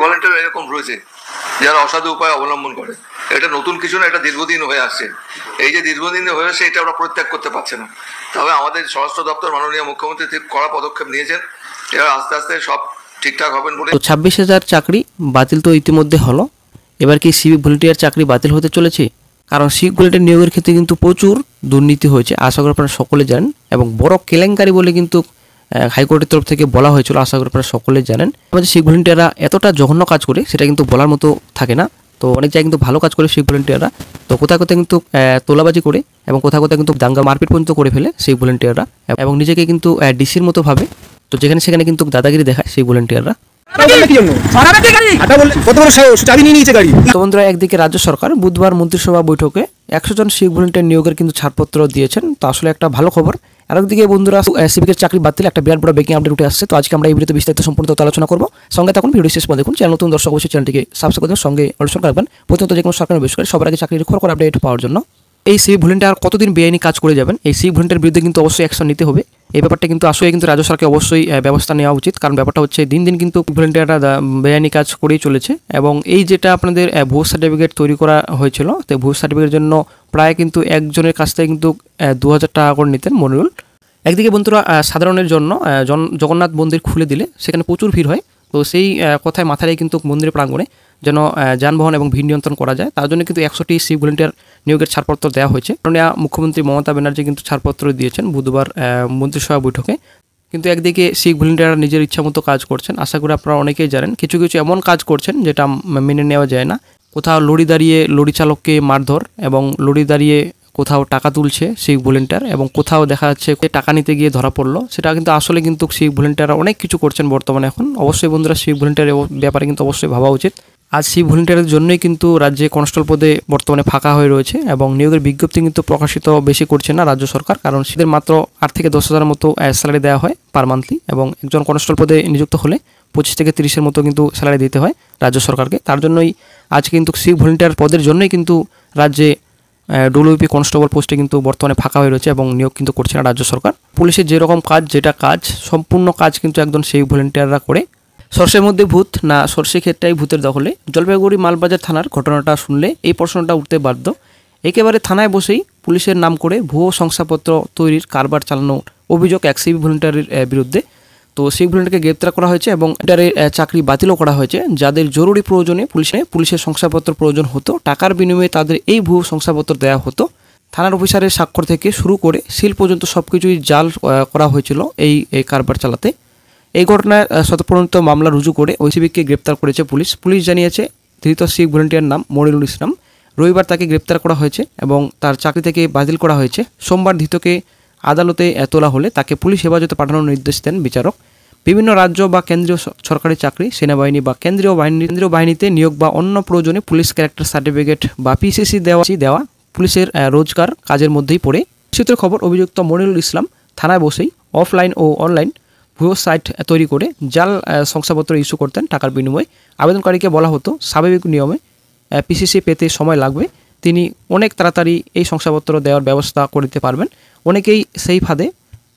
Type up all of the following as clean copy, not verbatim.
Volunteer এরকম রয়েছে যারা অসাধু উপায় অবলম্বন করে। এটা নতুন কিছু না, এটা দীর্ঘদিন হয়ে আসছে। এই যে দীর্ঘদিন হয়ে আসছে, এটা ওরা পরিত্যাগ করতে পারছে না। তবে আমাদের স্বরাষ্ট্র দপ্তর মাননীয় মুখ্যমন্ত্রী ঠিক কড়া পদক্ষেপ নিয়েছেন। এরা আস্তে আস্তে সব ঠিকঠাক হবেন বলে। 26,000 চাকরি বাতিল তো ইতিমধ্যে হলো, এবার কি সিভিক ভলেন্টিয়ার চাকরি বাতিল হতে চলেছে? কারণ সিভিক ভলেন্টিয়ার নিয়োগের ক্ষেত্রে কিন্তু প্রচুর দুর্নীতি হয়েছে, আশা করি আপনারা সকলে জানেন, এবং বড় কেলেঙ্কারি বলে কিন্তু হাইকোর্টের তরফ থেকে বলা হয়েছিল, আশা করি আপনারা সকলে জানেন। আমাদের সিভিক ভলেন্টিয়াররা এতটা জঘন্য কাজ করে সেটা কিন্তু বলার মতো থাকে না। তো অনেক জায়গায় কিন্তু ভালো কাজ করে সিভিক ভলেন্টিয়াররা, তো কোথাও কোথাও কিন্তু তোলাবাজি করে এবং কোথাও কোথাও কিন্তু দাঙ্গা মারপিট পর্যন্ত করে ফেলে সিভিক ভলেন্টিয়াররা, এবং নিজেকে কিন্তু ডিসির মতো ভাবে। তো যেখানে সেখানে কিন্তু দাদাগিরি দেখায় সেই ভলেন্টিয়াররা। তো বন্ধুরা, একদিকে রাজ্য সরকার বুধবার মন্ত্রিসভা বৈঠকে 100 জন সিভিক ভলেন্টিয়ার নিয়োগের কিন্তু ছাড়পত্র দিয়েছেন, তো আসলে একটা ভালো খবর। আরেকদিকে বন্ধুরা, সিভিকের চাকরি বাতিল একটা বিরাট বড় ব্রেকিং আপডেট উঠে আসছে। তো আজকে আমরা এই ভিডিওতে বিস্তারিত সম্পূর্ণ আলোচনা করব। সঙ্গে থাকুন, ভিডিও শেষ পর্যন্ত দেখুন। চ্যানেল নতুন দর্শক অবশ্যই চ্যানেলটিকে সাবস্ক্রাইব করবেন, সঙ্গে অনুসরণ করবেন প্রতিনিয়ত যে কোনো সরকারি বেসরকারি সবার আগে চাকরির খবর আপডেট পাওয়ার জন্য। এই সিভিক ভলেন্টিয়ার কতদিন বেআইনি কাজ করে যাবেন, এই সিভিক ভলেন্টিয়ার বিরুদ্ধে কিন্তু অবশ্যই অ্যাকশন নিতে হবে। এই ব্যাপারটা কিন্তু আসলে কিন্তু রাজ্য সরকারকে অবশ্যই ব্যবস্থা নেওয়া উচিত, কারণ ব্যাপারটা হচ্ছে দিন দিন কিন্তু ভলেন্টিয়াররা বেআইনি কাজ করেই চলেছে। এবং এই যেটা আপনাদের ভুয়ো সার্টিফিকেট তৈরি করা হয়েছিল, তো ভুয়ো সার্টিফিকেটের জন্য প্রায় কিন্তু একজনের কাছ থেকে কিন্তু 2000 টাকা করে নিতেন মনিরুল। একদিকে বন্ধুরা, সাধারণের জন্য জগন্নাথ মন্দির খুলে দিলে সেখানে প্রচুর ভিড় হয়, তো সেই কথায় মাথায় রেখে কিন্তু মন্দিরের প্রাঙ্গণে যেন যানবাহন এবং ভিড় নিয়ন্ত্রণ করা যায়, তার জন্য কিন্তু 100টি সিভিক ভলেন্টিয়ার নিয়োগের ছাড়পত্র দেওয়া হয়েছে। মাননীয় মুখ্যমন্ত্রী মমতা ব্যানার্জি কিন্তু ছাড়পত্র দিয়েছেন বুধবার মন্ত্রিসভা বৈঠকে। কিন্তু একদিকে সিভিক ভলেন্টিয়াররা নিজের ইচ্ছা মতো কাজ করছেন, আশা করি আপনারা অনেকেই জানেন। কিছু কিছু এমন কাজ করছেন যেটা মেনে নেওয়া যায় না। কোথাও লরি দাঁড়িয়ে লরি চালককে মারধর, এবং লরি দাঁড়িয়ে কোথাও টাকা তুলছে সিভিক ভলেন্টিয়ার, এবং কোথাও দেখা যাচ্ছে টাকা নিতে গিয়ে ধরা পড়লো। সেটা কিন্তু আসলে কিন্তু সিভিক ভলেন্টিয়াররা অনেক কিছু করছেন বর্তমানে এখন। অবশ্যই বন্ধুরা, সিভিক ভলেন্টিয়ারের ব্যাপারে কিন্তু অবশ্যই ভাবা উচিত। আজ সিভিক ভলেন্টিয়ারের জন্যই কিন্তু রাজ্যে কনস্টেবল পদে বর্তমানে ফাঁকা হয়ে রয়েছে, এবং নিয়োগের বিজ্ঞপ্তি কিন্তু প্রকাশিত বেশি করছে না রাজ্য সরকার, কারণ সেদের মাত্র 8 থেকে 10,000 মতো স্যালারি দেওয়া হয় পার মান্থলি, এবং একজন কনস্টেবল পদে নিযুক্ত হলে 25 থেকে 30-এর মতো কিন্তু স্যালারি দিতে হয় রাজ্য সরকারকে। তার জন্যই আজ কিন্তু সিভিক ভলেন্টিয়ার পদের জন্যই কিন্তু রাজ্যে ডব্লিউপি কনস্টেবল পোস্টে কিন্তু বর্তমানে ফাঁকা হয়ে রয়েছে, এবং নিয়োগ কিন্তু করছে না রাজ্য সরকার। পুলিশের যেরকম কাজ, যেটা কাজ সম্পূর্ণ কাজ কিন্তু একজন সিভিক ভলেন্টিয়াররা করে। সর্ষের মধ্যে ভূত না সর্ষে ক্ষেতটাই ভূতের দখলে, জলপাইগুড়ি মালবাজার থানার ঘটনাটা শুনলে এই প্রশ্নটা উঠতে বাধ্য। একেবারে থানায় বসেই পুলিশের নাম করে ভুয়ো শংসাপত্র তৈরির কারবার চালানোর অভিযোগ এক সিভিক ভলেন্টিয়ারের বিরুদ্ধে। তো সিভিক ভলেন্টিয়ারকে গ্রেপ্তার করা হয়েছে, এবং এটার চাকরি বাতিলও করা হয়েছে। যাদের জরুরি প্রয়োজনে পুলিশের শংসাপত্র প্রয়োজন হতো, টাকার বিনিময়ে তাদের এই ভুয়ো শংসাপত্র দেওয়া হতো। থানার অফিসারের স্বাক্ষর থেকে শুরু করে সিল পর্যন্ত সব কিছুই জাল করা হয়েছিল এই কারবার চালাতে। এই ঘটনায় শতপ্রণীত মামলা রুজু করে ওই সিভিককে গ্রেপ্তার করেছে পুলিশ। পুলিশ জানিয়েছে ধৃত সিভিক ভলেন্টিয়ার নাম মনিরুল ইসলাম। রবিবার তাকে গ্রেপ্তার করা হয়েছে এবং তার চাকরি থেকে বাতিল করা হয়েছে। সোমবার ধৃতকে আদালতে তোলা হলে তাকে পুলিশ হেফাজতে পাঠানোর নির্দেশ দেন বিচারক। বিভিন্ন রাজ্য বা কেন্দ্রীয় সরকারি চাকরি, সেনাবাহিনী বা কেন্দ্রীয় বাহিনীতে নিয়োগ বা অন্য প্রয়োজনে পুলিশ ক্যারেক্টার সার্টিফিকেট বা পিসিসি দেওয়া পুলিশের রোজগার কাজের মধ্যেই পড়ে। সূত্রের খবর, অভিযুক্ত মনিরুল ইসলাম থানায় বসেই অফলাইন ও অনলাইন ভুয়ো সাইট তৈরি করে জাল শংসাপত্র ইস্যু করতেন টাকার বিনিময়ে। আবেদনকারীকে বলা হতো স্বাভাবিক নিয়মে পিসিসি পেতে সময় লাগবে, তিনি অনেক তাড়াতাড়ি এই শংসাপত্র দেওয়ার ব্যবস্থা করে দিতে পারবেন। অনেকেই সেই ফাঁদে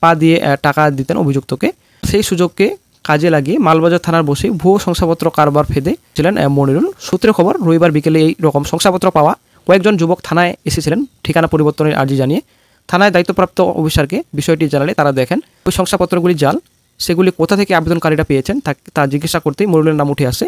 পা দিয়ে টাকা দিতেন অভিযুক্তকে। সেই সুযোগকে কাজে লাগিয়ে মালবাজার থানার বসে ভুয়ো শংসাপত্র কারবার ফেদে ছিলেন মনিরুল। সূত্রের খবর, রবিবার বিকেলে এই রকম শংসাপত্র পাওয়া কয়েকজন যুবক থানায় এসেছিলেন ঠিকানা পরিবর্তনের আর্জি জানিয়ে। থানায় দায়িত্বপ্রাপ্ত অফিসারকে বিষয়টি জানালে তারা দেখেন ওই শংসাপত্রগুলি জাল। সেগুলি কোথা থেকে আবেদনকারীরা পেয়েছেন তা জিজ্ঞাসা করতেই মনিরুলের নাম উঠে আসে।